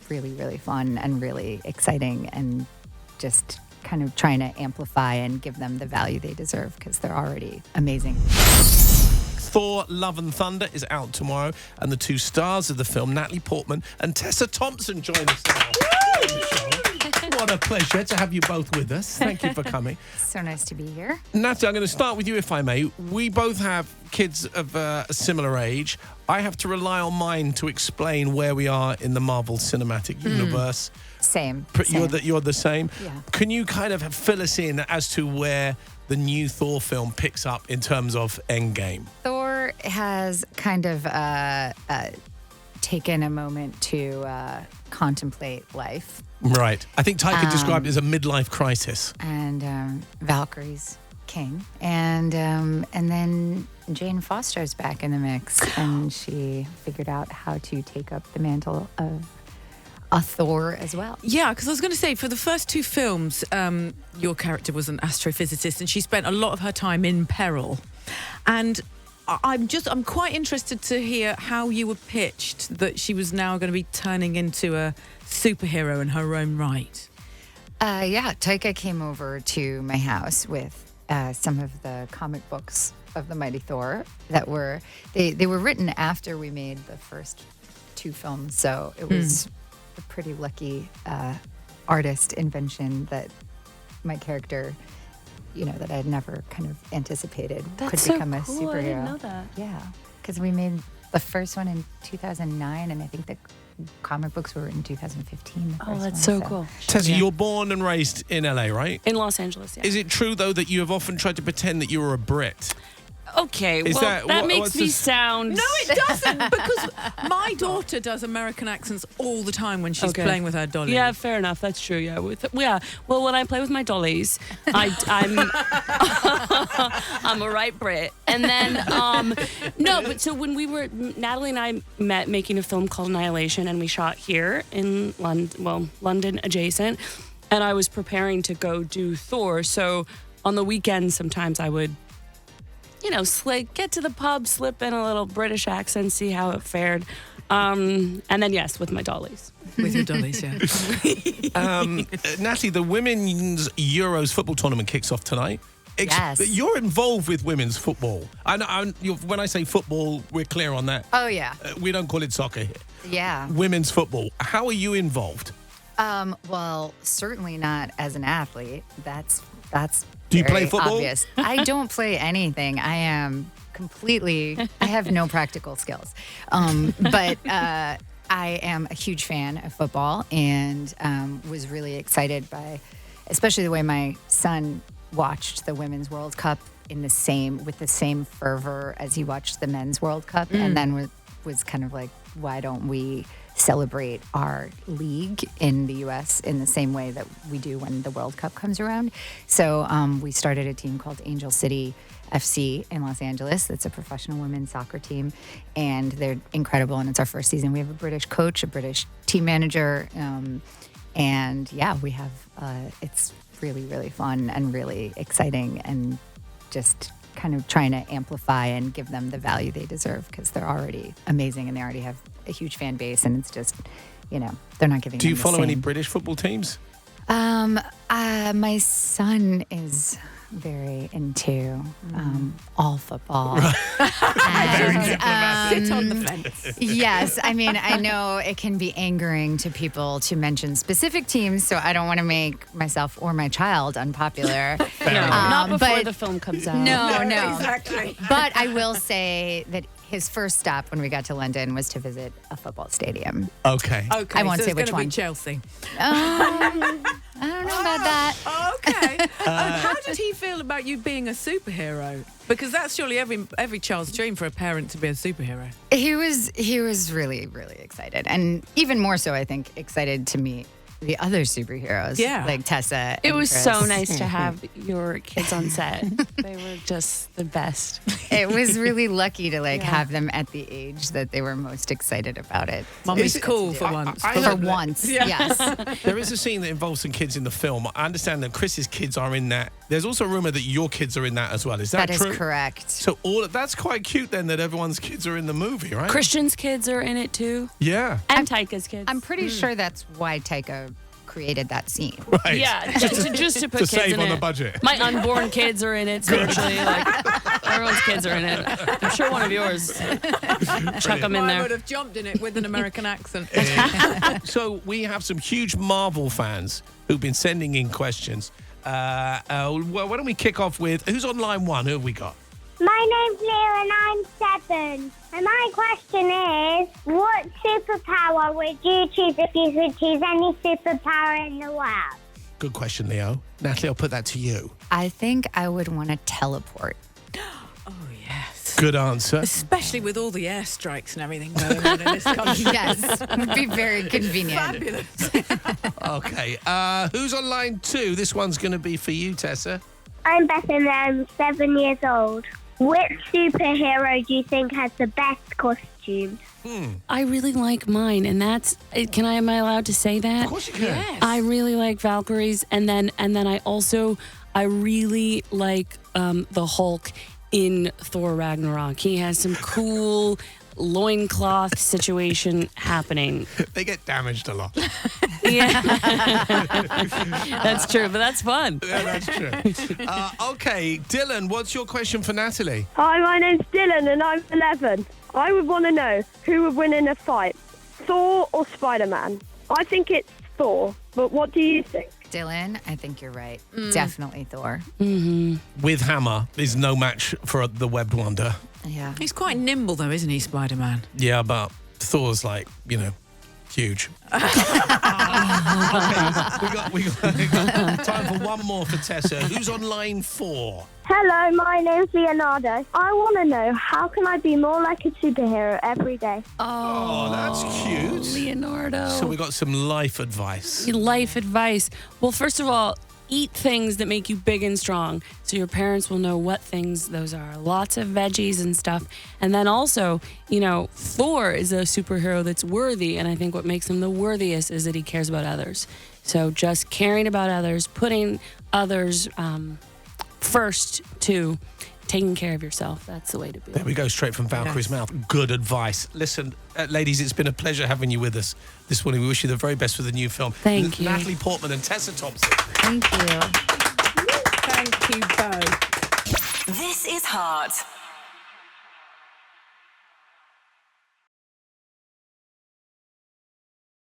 really, really fun and really exciting, and just kind of trying to amplify and give them the value they deserve because they're already amazing. Thor Love and Thunder is out tomorrow, and the two stars of the film, Natalie Portman and Tessa Thompson, join us now. What a pleasure to have you both with us. Thank you for coming. So nice to be here. Natalie, I'm going to start with you, if I may. We both have kids of a similar age. I have to rely on mine to explain where we are in the Marvel Cinematic Universe. Same. You're the same? Yeah. Can you kind of fill us in as to where the new Thor film picks up in terms of Endgame? Thor has kind of taken a moment to contemplate life. Right. I think Taika described it as a midlife crisis. And Valkyrie's king. And then Jane Foster's back in the mix, and she figured out how to take up the mantle of a Thor as well. Yeah, because I was going to say, for the first two films, your character was an astrophysicist, and she spent a lot of her time in peril. And I'm quite interested to hear how you were pitched that she was now going to be turning into a superhero in her own right. Yeah, Taika came over to my house with some of the comic books of the Mighty Thor that were they were written after we made the first two films, so it was a pretty lucky artist invention that my character, that I had never kind of anticipated could become a superhero. I didn't know that. Yeah, because we made the first one in 2009, and I think the comic books were in 2015. Oh, that's so cool. Tessa, you're born and raised in LA, right? In Los Angeles, yeah. Is it true, though, that you have often tried to pretend that you were a Brit? Okay, that makes me sound... No, it doesn't, because my daughter does American accents all the time when she's playing with her dolly. Yeah, fair enough. That's true, yeah. Well, when I play with my dollies, I'm a right Brit. And then, so when Natalie and I met making a film called Annihilation, and we shot here in London adjacent, and I was preparing to go do Thor. So on the weekends, sometimes I would get to the pub, slip in a little British accent, see how it fared. And then, yes, with my dollies. With your dollies, yeah. Natalie, the Women's Euros football tournament kicks off tonight. Yes. You're involved with women's football. When I say football, we're clear on that. Oh, yeah. We don't call it soccer here. Yeah. Women's football. How are you involved? Well, certainly not as an athlete. That's Do you play very football? obvious. I don't play anything. I have no practical skills. But I am a huge fan of football, and was really excited by, especially the way my son watched the Women's World Cup with the same fervor as he watched the Men's World Cup, and then was kind of like, why don't we celebrate our league in the U.S. in the same way that we do when the World Cup comes around. So we started a team called Angel City FC in Los Angeles. That's a professional women's soccer team, and they're incredible, and it's our first season. We have a British coach, a British team manager, and yeah, we have, it's really, really fun and really exciting, and just kind of trying to amplify and give them the value they deserve because they're already amazing and they already have a huge fan base, and it's just, they're not giving. Do you them the follow same. any British football teams? My son is very into all football. Very diplomatic. Sit on the fence. Yes, I mean, I know it can be angering to people to mention specific teams, so I don't want to make myself or my child unpopular. Not before the film comes out. No, Exactly. But I will say that his first stop when we got to London was to visit a football stadium. Okay. Okay, I won't so say it's which gonna be one. Chelsea. I don't know about that. Okay. How did he feel about you being a superhero? Because that's surely every child's dream for a parent to be a superhero. He was really, really excited, and even more so, I think, excited to meet the other superheroes, like Tessa. It and was Chris. so nice to have your kids on set. They were just the best. It was really lucky to have them at the age that they were most excited about it. Mummy's cool for once. For once, yes. There is a scene that involves some kids in the film. I understand that Chris's kids are in that There's also a rumor that your kids are in that as well. Is that true? That is correct. So that's quite cute then that everyone's kids are in the movie, right? Christian's kids are in it too. Yeah. And Taika's kids. I'm pretty sure that's why Taika created that scene. Right. Yeah, just to put kids save in on it. the budget. My unborn kids are in it, spiritually. Like, everyone's kids are in it. I'm sure one of yours. Chuck them in I there. would have jumped in it with an American accent. So we have some huge Marvel fans who've been sending in questions. Well, why don't we kick off with who's on line 1? Who have we got? My name's Leah and I'm 7. And my question is, what superpower would you choose if you could choose any superpower in the world? Good question, Leo. Natalie, I'll put that to you. I think I would want to teleport. Oh, yes. Good answer. Especially with all the airstrikes and everything going on in this country. Yes, would be very convenient. Fabulous. Okay. Who's on line 2? This one's going to be for you, Tessa. I'm Beth and I'm 7 years old. Which superhero do you think has the best costumes? I really like mine, and that's. Am I allowed to say that? Of course you can. Yes. I really like Valkyrie's, and then I really like the Hulk in Thor Ragnarok. He has some cool loincloth situation happening. They get damaged a lot. Yeah, that's true, but that's fun. Yeah, that's true. Okay, Dylan, what's your question for Natalie? Hi, my name's Dylan and I'm 11. I would want to know who would win in a fight, Thor or Spider-Man? I think it's Thor, but what do you think? Dylan, I think you're right. Definitely Thor. With Hammer is no match for the Webbed Wonder. Yeah. He's quite nimble, though, isn't he, Spider-Man? Yeah, but Thor's like, huge. we got time for one more for Tessa. Who's on line 4? Hello, my name's Leonardo. I want to know, how can I be more like a superhero every day? Oh, that's cute. Leonardo. So we got some life advice. Life advice. Well, first of all, eat things that make you big and strong so your parents will know what things those are. Lots of veggies and stuff. And then also, Thor is a superhero that's worthy. And I think what makes him the worthiest is that he cares about others. So just caring about others, putting others first to taking care of yourself. That's the way to be. There we go, straight from Valkyrie's mouth. Good advice. Listen, ladies, it's been a pleasure having you with us this morning. We wish you the very best with the new film. Thank you. Natalie Portman and Tessa Thompson. Thank you. Thank you both. This is Heart.